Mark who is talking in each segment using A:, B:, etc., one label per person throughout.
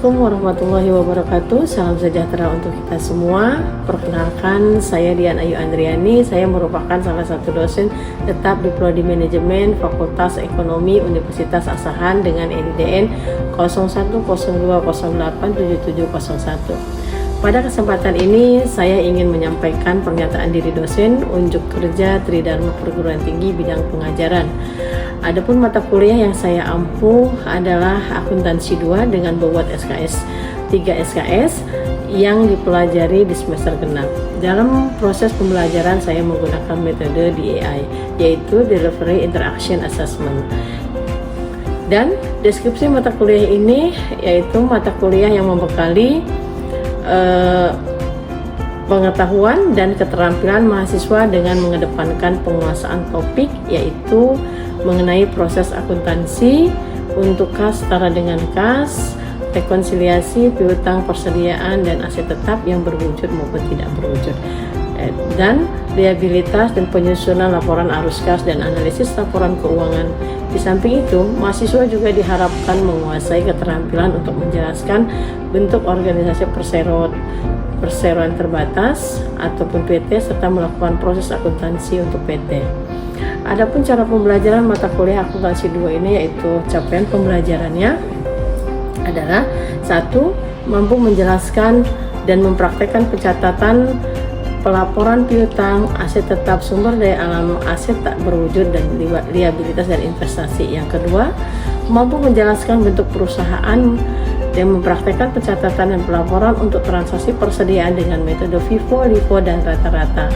A: Assalamualaikum warahmatullahi wabarakatuh. Salam sejahtera untuk kita semua. Perkenalkan, saya Dian Ayu Andriani. Saya merupakan salah satu dosen tetap di Prodi Manajemen Fakultas Ekonomi Universitas Asahan dengan NIDN 0102087701. Pada kesempatan ini, saya ingin menyampaikan pernyataan diri dosen unjuk kerja Tridharma Perguruan Tinggi bidang pengajaran. Adapun mata kuliah yang saya ampuh adalah akuntansi 2 dengan bobot SKS 3 SKS yang dipelajari di semester genap. Dalam proses pembelajaran saya menggunakan metode DEI, yaitu Delivery Interaction Assessment. Dan deskripsi mata kuliah ini yaitu mata kuliah yang membekali pengetahuan dan keterampilan mahasiswa dengan mengedepankan penguasaan topik, yaitu mengenai proses akuntansi untuk kas setara dengan kas, rekonsiliasi, piutang, persediaan, dan aset tetap yang berwujud maupun tidak berwujud, dan liabilitas dan penyusunan laporan arus kas dan analisis laporan keuangan. Di samping itu, mahasiswa juga diharapkan menguasai keterampilan untuk menjelaskan bentuk organisasi perseroan terbatas ataupun PT serta melakukan proses akuntansi untuk PT. Adapun cara pembelajaran mata kuliah akuntansi 2 ini yaitu capaian pembelajarannya adalah 1. Mampu menjelaskan dan mempraktekkan pencatatan pelaporan piutang, aset tetap, sumber daya alam, aset tak berwujud, dan liabilitas dan investasi. Yang kedua, mampu menjelaskan bentuk perusahaan dan mempraktekkan pencatatan dan pelaporan untuk transaksi persediaan dengan metode FIFO, LIFO, dan rata-rata.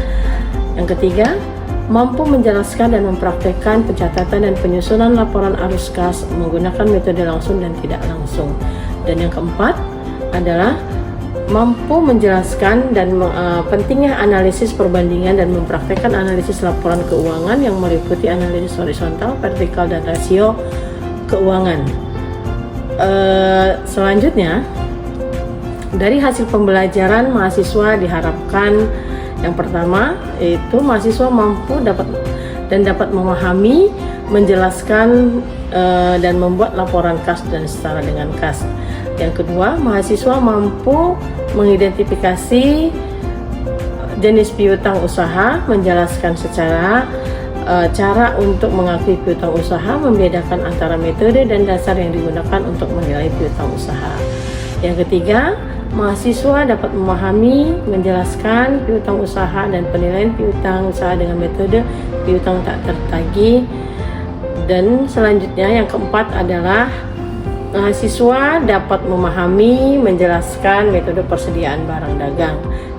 A: Yang ketiga, mampu menjelaskan dan mempraktekkan pencatatan dan penyusunan laporan arus kas menggunakan metode langsung dan tidak langsung. Dan yang keempat adalah mampu menjelaskan dan pentingnya analisis perbandingan dan mempraktekkan analisis laporan keuangan yang meliputi analisis horizontal, vertikal, dan rasio keuangan. Selanjutnya, dari hasil pembelajaran mahasiswa diharapkan yang pertama yaitu mahasiswa mampu dapat memahami, menjelaskan dan membuat laporan kas dan setara dengan kas. Yang kedua, mahasiswa mampu mengidentifikasi jenis piutang usaha, menjelaskan secara cara untuk mengakui piutang usaha, membedakan antara metode dan dasar yang digunakan untuk menilai piutang usaha. Yang ketiga, mahasiswa dapat memahami, menjelaskan piutang usaha dan penilaian piutang usaha dengan metode piutang tak tertagih. Dan selanjutnya yang keempat adalah mahasiswa dapat memahami, menjelaskan metode persediaan barang dagang.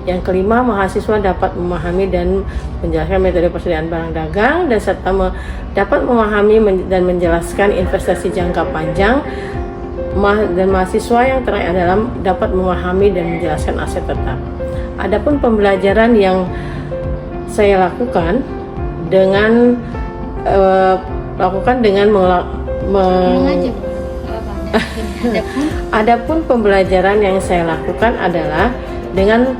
A: Yang kelima, mahasiswa dapat memahami dan menjelaskan metode persediaan barang dagang dan serta dapat memahami dan menjelaskan investasi jangka panjang. Dan mahasiswa yang terakhir adalah dapat memahami dan menjelaskan aset tetap. Adapun pembelajaran yang saya lakukan dengan Adapun pembelajaran yang saya lakukan adalah dengan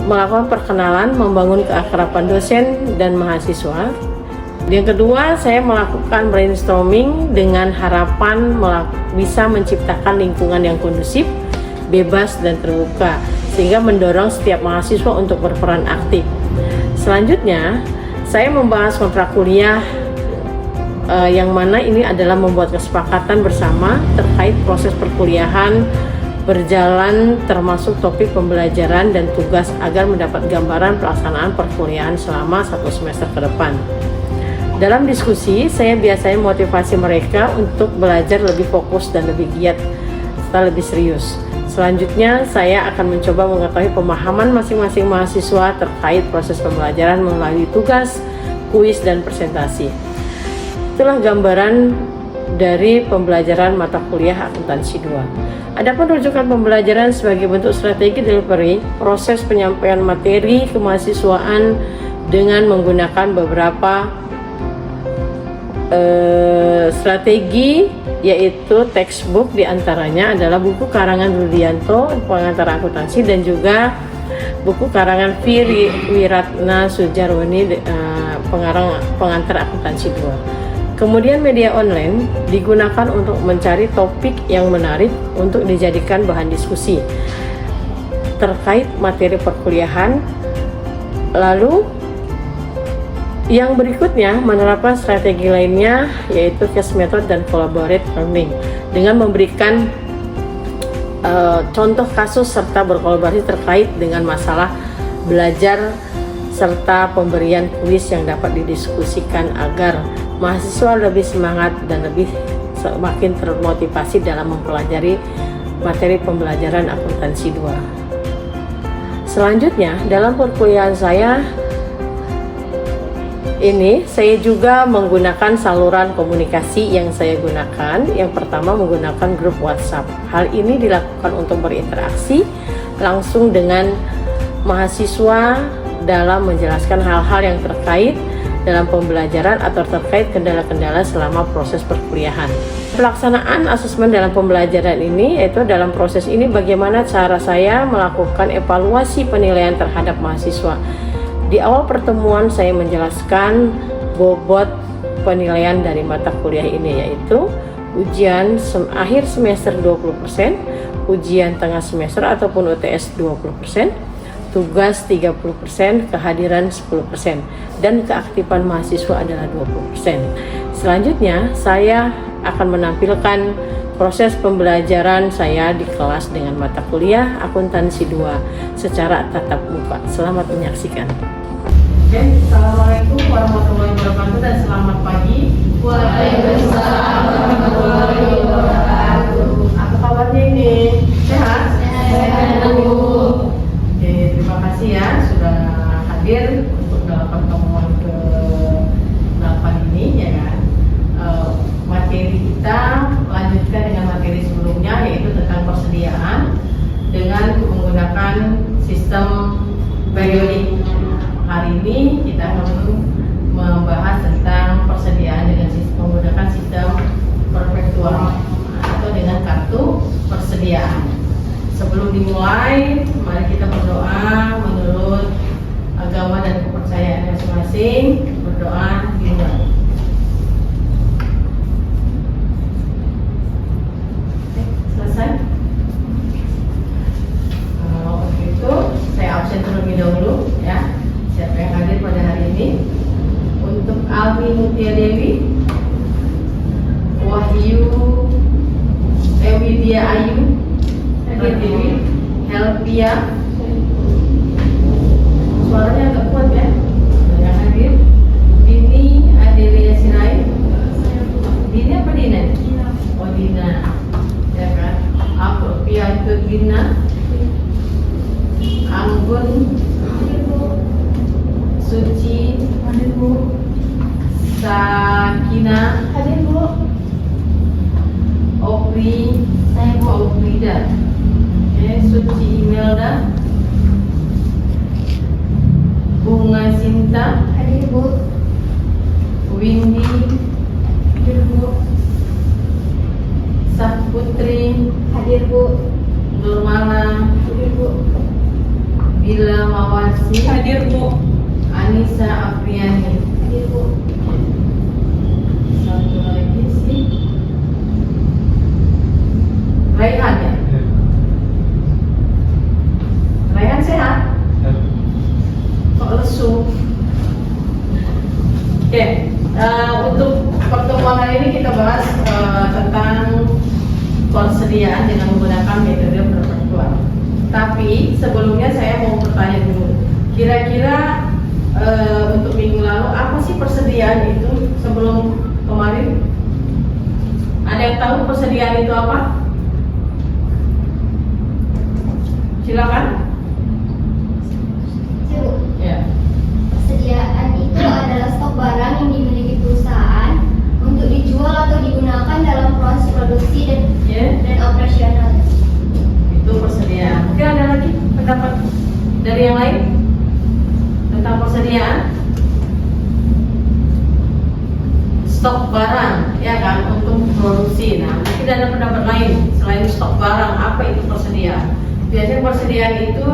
A: melakukan perkenalan, membangun keakraban dosen dan mahasiswa. Yang kedua, saya melakukan brainstorming dengan harapan bisa menciptakan lingkungan yang kondusif, bebas, dan terbuka, sehingga mendorong setiap mahasiswa untuk berperan aktif. Selanjutnya, saya membahas kontrak kuliah yang mana ini adalah membuat kesepakatan bersama terkait proses perkuliahan berjalan termasuk topik pembelajaran dan tugas agar mendapat gambaran pelaksanaan perkuliahan selama 1 semester ke depan. Dalam diskusi, saya biasanya motivasi mereka untuk belajar lebih fokus dan lebih giat serta lebih serius. Selanjutnya, saya akan mencoba mengetahui pemahaman masing-masing mahasiswa terkait proses pembelajaran melalui tugas, kuis, dan presentasi. Itulah gambaran dari pembelajaran mata kuliah akuntansi 2. Adapun rujukan pembelajaran sebagai bentuk strategi delivery, proses penyampaian materi kemahasiswaan dengan menggunakan beberapa strategi, yaitu textbook, diantaranya adalah buku karangan Rudianto, pengantar akuntansi, dan juga buku karangan Wiratna Sujarwani, pengantar akuntansi 2. Kemudian media online digunakan untuk mencari topik yang menarik untuk dijadikan bahan diskusi terkait materi perkuliahan. Lalu yang berikutnya menerapkan strategi lainnya, yaitu case method dan collaborate learning dengan memberikan contoh kasus serta berkolaborasi terkait dengan masalah belajar serta pemberian kuis yang dapat didiskusikan agar mahasiswa lebih semangat dan lebih semakin termotivasi dalam mempelajari materi pembelajaran akuntansi 2. Selanjutnya, dalam perkuliahan saya ini, saya juga menggunakan saluran komunikasi yang saya gunakan. Yang pertama, menggunakan grup WhatsApp. Hal ini dilakukan untuk berinteraksi langsung dengan mahasiswa dalam menjelaskan hal-hal yang terkait dalam pembelajaran atau terkait kendala-kendala selama proses perkuliahan. Pelaksanaan asesmen dalam pembelajaran ini, yaitu dalam proses ini bagaimana cara saya melakukan evaluasi penilaian terhadap mahasiswa. Di awal pertemuan saya menjelaskan bobot penilaian dari mata kuliah ini, yaitu ujian akhir semester 20%, ujian tengah semester ataupun UTS 20%, tugas 30%, kehadiran 10%, dan keaktifan mahasiswa adalah 20%. Selanjutnya, saya akan menampilkan proses pembelajaran saya di kelas dengan mata kuliah akuntansi 2 secara tatap muka. Selamat menyaksikan. Oke, Assalamualaikum warahmatullahi wabarakatuh dan selamat pagi.
B: Waalaikumsalam warahmatullahi wabarakatuh.
A: Apa kabarnya ini? Sehat?
B: Sehat, Bu.
A: Oke, terima kasih ya sudah hadir untuk dalam pertemuan ke-8 ini, ya kan. Materi kita lanjutkan dengan materi sebelumnya, yaitu tentang persediaan dengan menggunakan sistem periodik. Hari ini kita akan membahas tentang persediaan dengan menggunakan sistem perpetual atau dengan kartu persediaan. Sebelum dimulai, mari kita berdoa menurut agama dan kepercayaan masing-masing. Berdoa dimulai. Selesai? Untuk itu saya absen terlebih dahulu ya. Siapa yang hadir pada hari ini? Untuk Almi Mutia Dewi, Wahyu Widya Ayu, Dewi, Helpia. Suaranya agak kuat ya. Yang hadir Dini Adelia Sirai. Dini apa Dina? Oh Dina, ya kan? Aku Pia itu Dina. Anggun, Suci,
B: Hadir, Bu.
A: Sakina,
B: Hadir, Bu.
A: Opri,
B: Saya, Bu.
A: Oprida, Suci Imelda, Bunga Sinta,
B: Hadir, Bu.
A: Windy,
B: Hadir, Bu.
A: Saputri,
B: Hadir, Bu.
A: Nurmala,
B: Hadir, Bu.
A: Bila Mawasi,
C: Hadir, Bu.
A: Anissa Afriani.
B: Hadir, Bu.
A: Satu lagi sih Raihan ya? Raihan sehat? Kok lesu? Oke, untuk pertemuan hari ini kita bahas tentang persediaan dengan menggunakan metode perpetual. Tapi sebelumnya saya mau bertanya dulu, kira-kira untuk minggu lalu apa sih persediaan itu sebelum kemarin? Ada yang tahu persediaan itu apa? Silakan.
B: Bu.
A: Ya.
B: Persediaan itu adalah stok barang yang dimiliki perusahaan untuk dijual atau digunakan dalam proses produksi dan operasional.
A: Itu persediaan. Mungkin ada lagi pendapat dari yang lain tentang persediaan? Stok barang, ya kan, untuk produksi. Nah, mungkin ada pendapat lain selain stok barang. Apa itu persediaan? Biasanya persediaan itu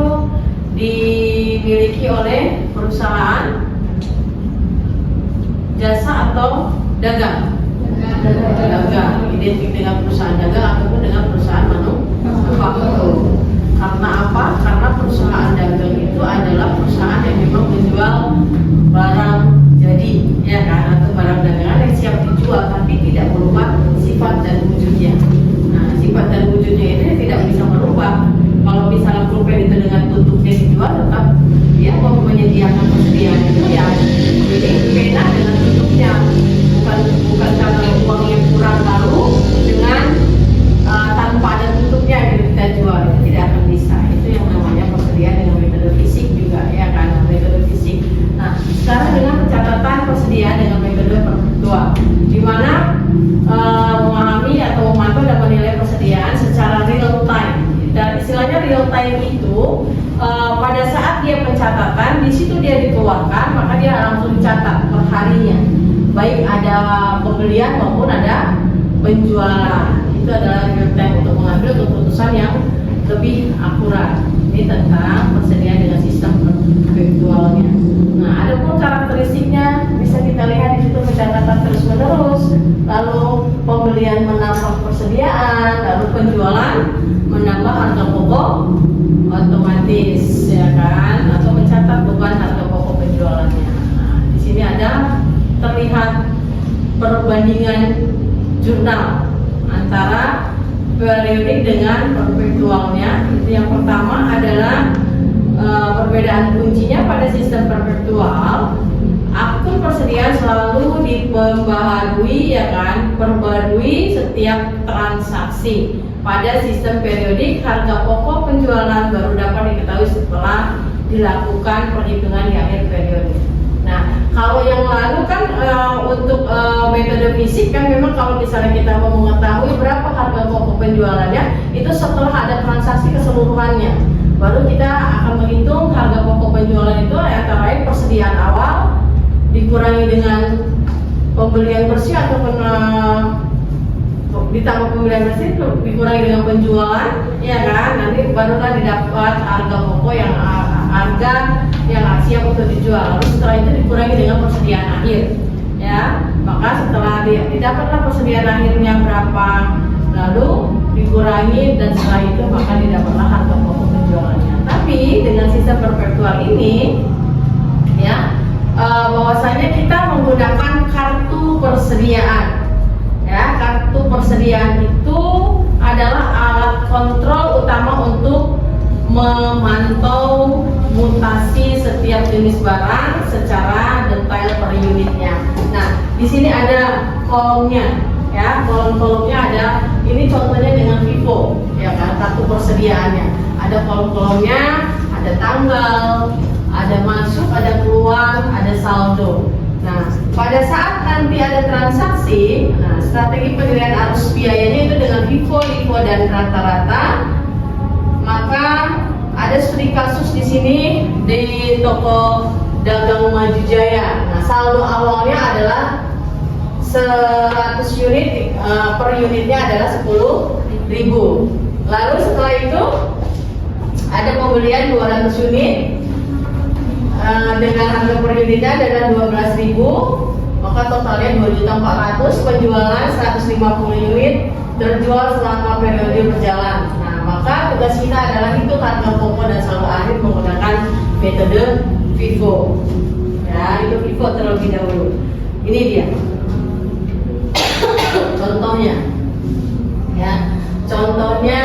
A: dimiliki oleh perusahaan, jasa atau dagang. Dagang identik dengan perusahaan dagang ataupun dengan perusahaan manufaktur. Karena apa? Karena perusahaan dagang itu adalah perusahaan yang memang menjual barang jadi, ya kan, atau barang dagangan yang siap dijual tapi tidak berubah sifat dan wujudnya. Nah, sifat dan wujudnya ini tidak bisa berubah. Kalau misalnya pulpen itu dengan tutupnya dijual, tetap dia mau menyediakan persediaan itu ya ini pena dengan tutupnya, bukan karena uang yang kurang lalu dengan tanpa ada tutupnya gitu kita jual, itu tidak akan bisa. Itu yang namanya persediaan dengan metode fisik juga, ya kan, metode fisik. Nah, sekarang dengan pencatatan persediaan dengan metode perpetual, di mana memahami atau memantau dan menilai persediaan secara real time. Dan istilahnya real time itu pada saat dia pencatatan, di situ dia dikeluarkan, maka dia langsung dicatat per harinya. Baik ada pembelian maupun ada penjualan. Itu adalah real time untuk mengambil keputusan yang lebih akurat. Ini tentang persediaan dengan sistem virtualnya. Nah, ada pun karakteristiknya bisa kita lihat di situ, pencatatan terus menerus, lalu pembelian menambah persediaan, lalu penjualan menambah harga pokok otomatis, ya kan, atau mencatat beban harga pokok penjualannya. Nah, di sini ada terlihat perbandingan jurnal antara periodik dengan perpetualnya. Itu yang pertama adalah perbedaan kuncinya pada sistem perpetual. Akun persediaan selalu diperbaharui, ya kan, perbarui setiap transaksi. Pada sistem periodik, harga pokok penjualan baru dapat diketahui setelah dilakukan perhitungan di akhir periode. Nah, kalau yang lalu kan untuk metode fisik kan memang kalau misalnya kita mau mengetahui berapa harga pokok penjualannya, itu setelah ada transaksi keseluruhannya. Baru kita akan menghitung harga pokok penjualan itu antara lain persediaan awal dikurangi dengan pembelian bersih ataupun ditambah pembelian bersih dikurangi dengan penjualan, ya kan, nanti barulah didapat harga pokok yang harga yang siap untuk dijual. Lalu setelah itu dikurangi dengan persediaan akhir, ya. Maka setelah didapatlah persediaan akhirnya berapa, lalu dikurangi dan setelah itu maka didapatlah harga pokok penjualannya. Tapi dengan sistem perpetual ini, ya, bahwasanya kita menggunakan kartu persediaan. Ya, kartu persediaan itu adalah alat kontrol utama untuk memantau mutasi setiap jenis barang secara detail per unitnya. Nah, di sini ada kolomnya, ya, kolom-kolomnya ada. Ini contohnya dengan Vivo, ya kan, kartu persediaannya. Ada kolom-kolomnya, ada tanggal, ada masuk, ada keluar, ada saldo. Nah, pada saat nanti ada transaksi, nah, strategi penilaian arus biayanya itu dengan FIFO, LIFO, dan rata-rata. Maka ada studi kasus di sini di toko dagang Maju Jaya. Nah, saldo awalnya adalah 100 unit, per unitnya adalah 10.000. Lalu setelah itu ada pembelian 200 unit. Dengan harga per unitnya adalah 12.000, maka totalnya 2.400.000, penjualan 150 unit terjual selama periode berjalan. Nah, maka tugas kita adalah itu harga pokok dan saldo akhir menggunakan metode FIFO. Ya, itu FIFO terlebih dahulu. Ini dia contohnya, ya, contohnya.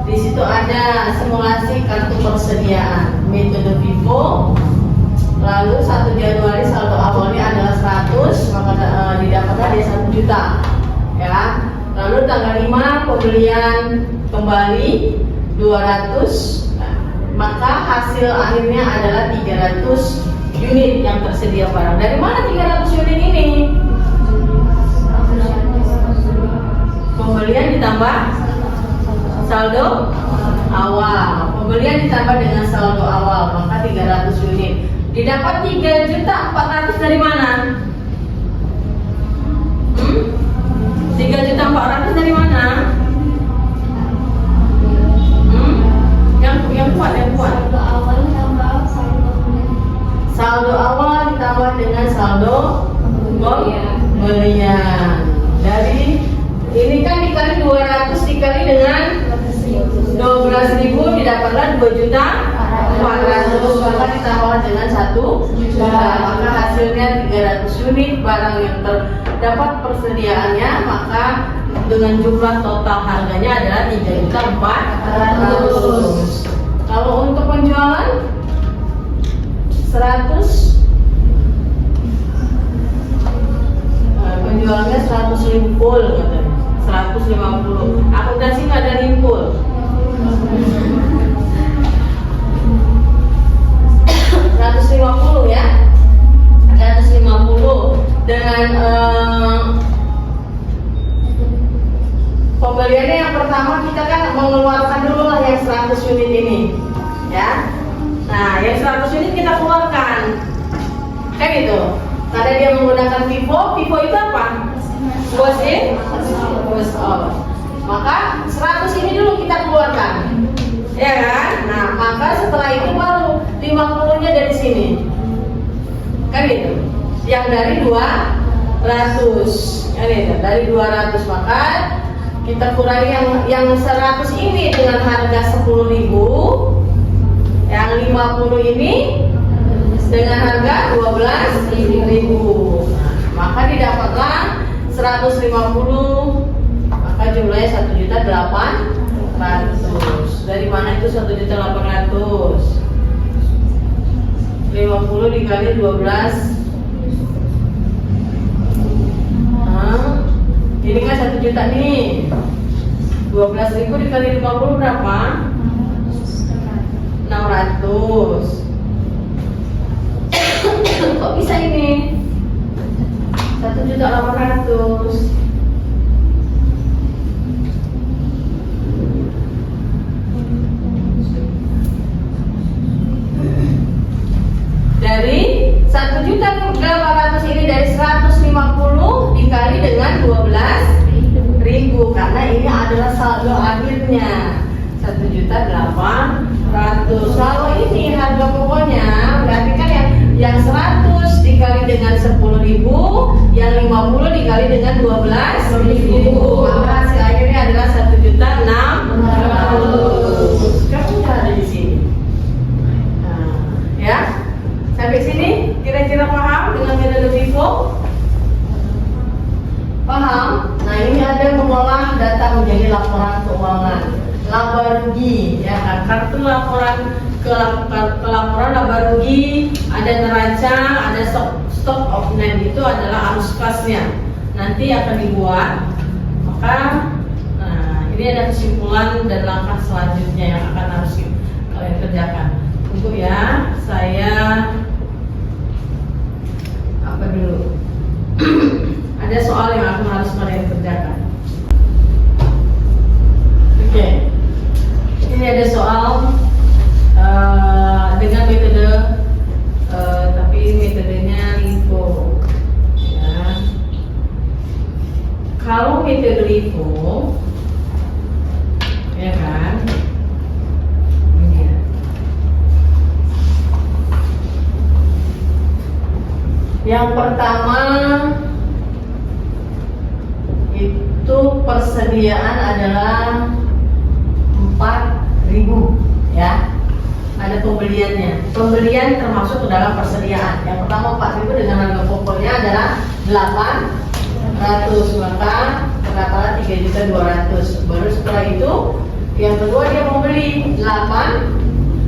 A: Di situ ada simulasi kartu persediaan metode FIFO. Lalu 1 Januari saldo awalnya adalah 100, maka didapatlah dia 1 juta. Ya. Lalu tanggal 5 pembelian kembali 200, maka hasil akhirnya adalah 300 unit yang tersedia barang. Dari mana 300 unit ini? Pembelian ditambah saldo awal, pembelian ditambah dengan saldo awal, maka 300 unit. Didapat 3.400.000 dari mana? 3.400.000 dari mana? Yang kuat.
B: Saldo awal ditambah saldo pembelian.
A: Saldo awal ditambah dengan saldo pembelian. Dari ini kan dikali 200 dikali dengan 12.000 didapatlah 2.400.000, maka ditambah dengan 1 juta, maka hasilnya 300 unit barang yang terdapat persediaannya, maka dengan jumlah total harganya adalah 3.400.000. Kalau untuk penjualan 100, penjualannya 100 rimpul katanya, 150. Akuntansi nggak ada rimpul. 150 ya, 150 dengan pembeliannya yang pertama kita kan mengeluarkan dulu lah yang 100 unit ini ya. Nah yang 100 unit kita keluarkan kan itu, karena dia menggunakan FIFO. FIFO itu apa? Was in, was out. Maka 100 ini dulu kita keluarkan ya kan. Nah maka setelah itu baru 50 nya dari sini kan itu, yang dari 200 kan itu, dari 200, maka kita kurangi yang 100 ini dengan harga 10.000, yang 50 ini dengan harga 12.000. Maka didapatlah 150, maka jumlahnya 1.800.000. Dari mana itu 1.800.000? 50 dikali 12. Ini kan 1 juta nih. 12.000 dikali 50 berapa? 600. Kok bisa ini? 1.800.000. Dari 1.800.000 ini dari 150 dikali dengan 12.000, karena ini adalah saldo akhirnya 1.800.000. Kalau ini harga pokoknya berarti kan yang 100 dikali dengan 10.000, yang 50 dikali dengan 12.000, maka hasil akhirnya adalah 1.600.000. Kamu ada di sini. Nah, ya. Sampai sini kira-kira paham dengan metode FIFO? Paham? Nah ini ada mengolah data menjadi laporan keuangan, laba rugi, ya kan? Kartu laporan kelaporan laba rugi, ada neraca, ada stock of name, itu adalah arus kasnya. Nanti akan dibuat. Maka, nah ini ada kesimpulan dan langkah selanjutnya yang akan harus kalian kerjakan. Tunggu ya, saya apa dulu? Ada soal yang aku harus kalian kerjakan. Oke. Ini ada soal dengan metode tapi metodenya LIFO. Ya. Kalau metode LIFO, ya kan? Yang pertama itu persediaan adalah 4.000 ya. Ada pembeliannya. Pembelian termasuk ke dalam persediaan. Yang pertama 4.000 dengan harga pokoknya adalah 800, maka terdapatlah 3.200.000. Baru setelah itu yang kedua dia membeli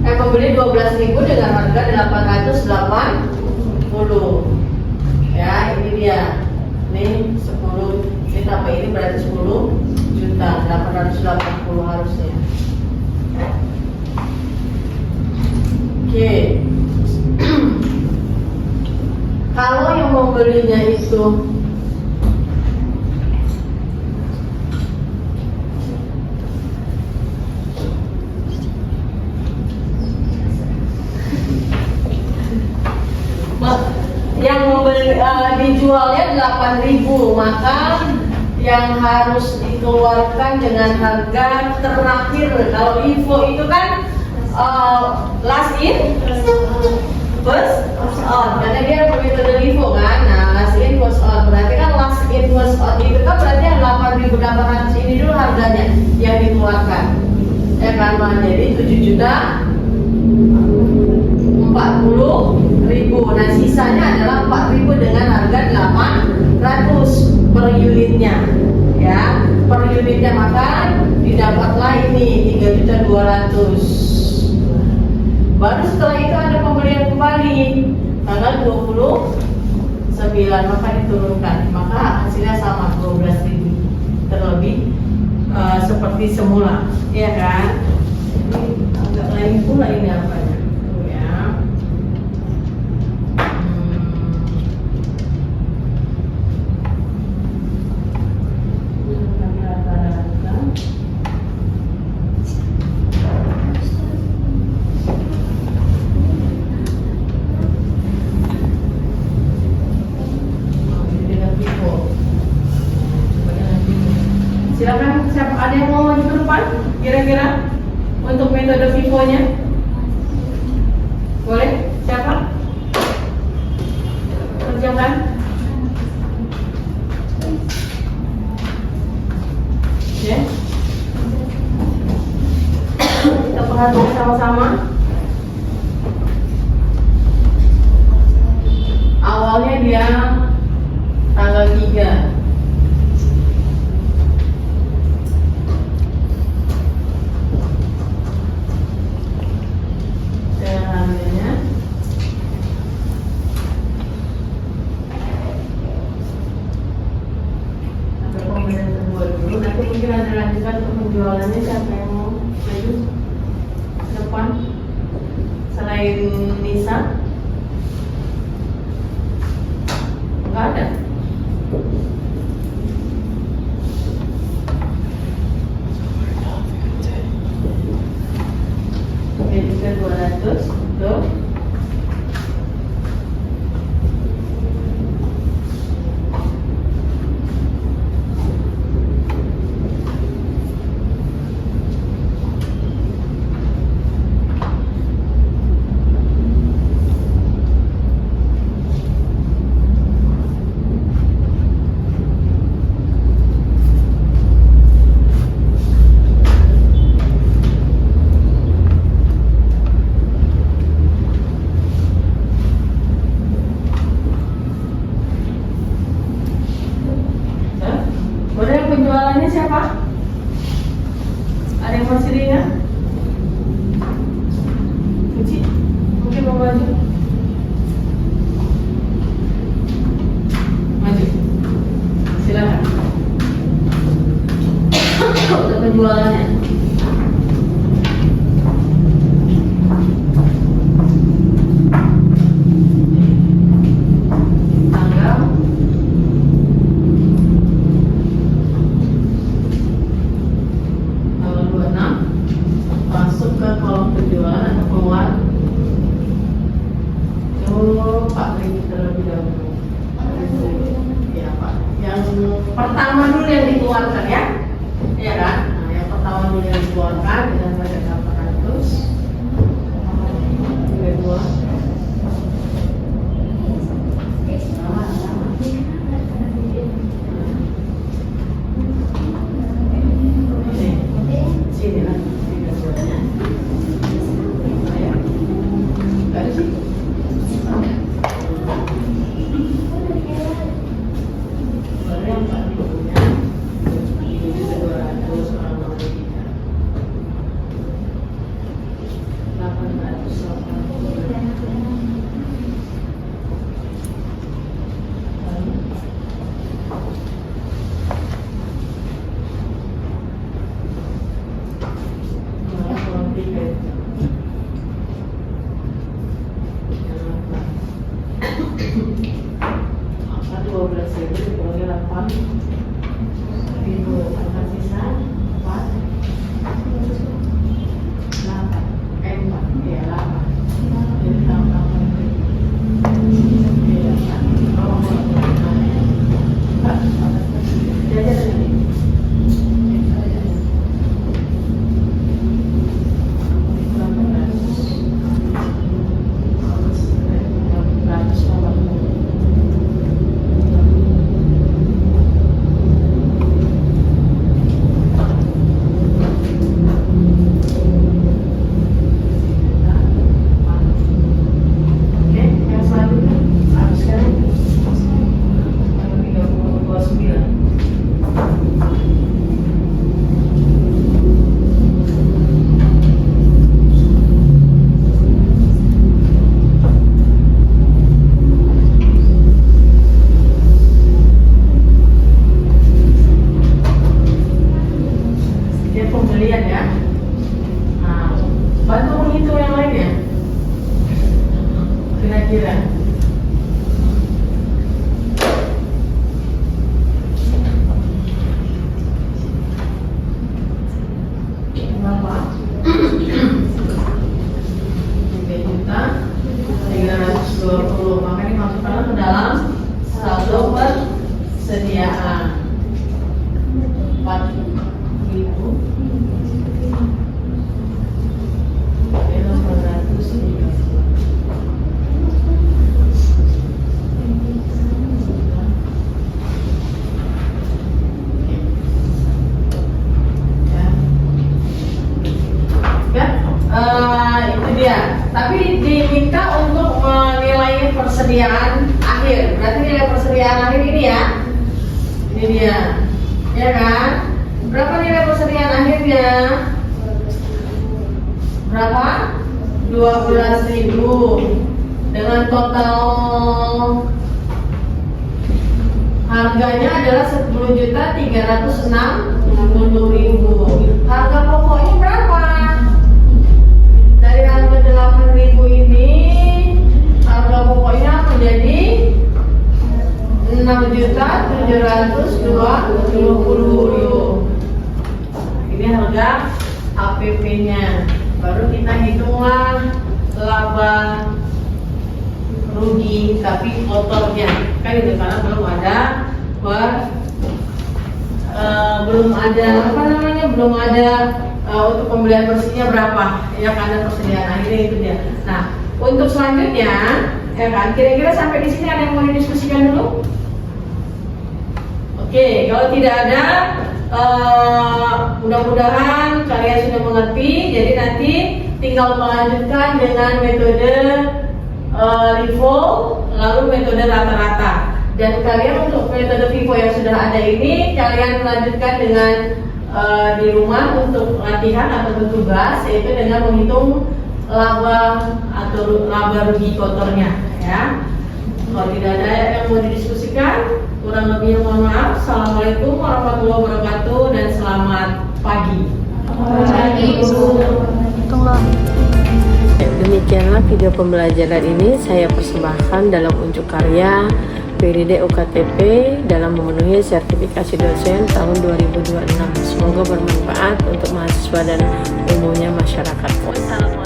A: 12.000 dengan harga 880. Ya, ini dia. Ini 10, ini tambah ini berarti 10 juta, 880 harusnya. Oke. Kalau yang membelinya itu dijualnya 8.000, maka yang harus dikeluarkan dengan harga terakhir. Kalau LIFO itu kan last in first out, karena dia metode LIFO kan. Nah, last in first out unitnya ya, per unitnya, maka didapatlah ini 3.200.000. Baru setelah itu ada pembelian kembali tanggal 29, maka diturunkan, maka hasilnya sama 12.000 terlebih seperti semula, ya kan? Ini agak lain pula ini apanya, ya. Silakan, siapa ada yang mau maju ke depan kira-kira untuk metode FIFO-nya? Boleh? Siapa? Kerjakan. Ya. Kita perhatikan sama-sama. Awalnya dia tanggal 3. Nanti mungkin ada lanjutan untuk penjualannya. Siapa yang mau maju ke depan selain Nisa? Enggak ada. Oke, 3.200 tuh. Penjualannya siapa? Ada yang masih ingat? Uci, mungkin mau maju? Maju, silakan. Untuk penjualannya. Masuk ke kolom penjualan atau keluar. Pak Rik terlebih dahulu. Ya Pak. Yang pertama dulu yang dikeluarkan ya, ya kan? Nah, yang pertama dulu yang dikeluarkan dengan pada 800. Kedua. Sini lah. Angka 12.000 dikurangi 8 ribu, angka sisa 4 ya 8. Jadi tambah persediaan 4.000 itu dia. Tapi diminta untuk menilai persediaan akhir. Berarti nilai persediaan akhir ini ya. Ini dia. Ya kan? Berapa nilai persediaan akhirnya? Berapa? 12.000 dengan total harganya adalah 10.360.000. Harga pokoknya berapa? Dari harga 8.000 ini harga pokoknya menjadi 6.720.000. Ini harga HPP-nya. Baru kita hitunglah laba rugi tapi kotornya. Kan itu karena belum ada untuk pembelian bersihnya berapa ya, karena persediaan akhirnya itu dia. Nah, untuk selanjutnya ya kan, kira-kira sampai di sini ada yang mau didiskusikan dulu? Oke, kalau tidak ada, mudah-mudahan kalian sudah mengerti. Jadi nanti tinggal melanjutkan dengan metode LIFO lalu metode rata-rata. Dan kalian untuk metode FIFO yang sudah ada ini kalian melanjutkan dengan di rumah untuk latihan atau tugas, yaitu dengan menghitung laba atau laba rugi kotornya ya. Kalau tidak ada yang mau didiskusikan, kurang lebihnya mohon maaf. Assalamualaikum warahmatullahi wabarakatuh dan selamat pagi. Demikianlah video pembelajaran ini saya persembahkan dalam unjuk karya PDD UKTP dalam memenuhi sertifikasi dosen tahun 2026. Semoga bermanfaat untuk mahasiswa dan umumnya masyarakat. Wassalamualaikum.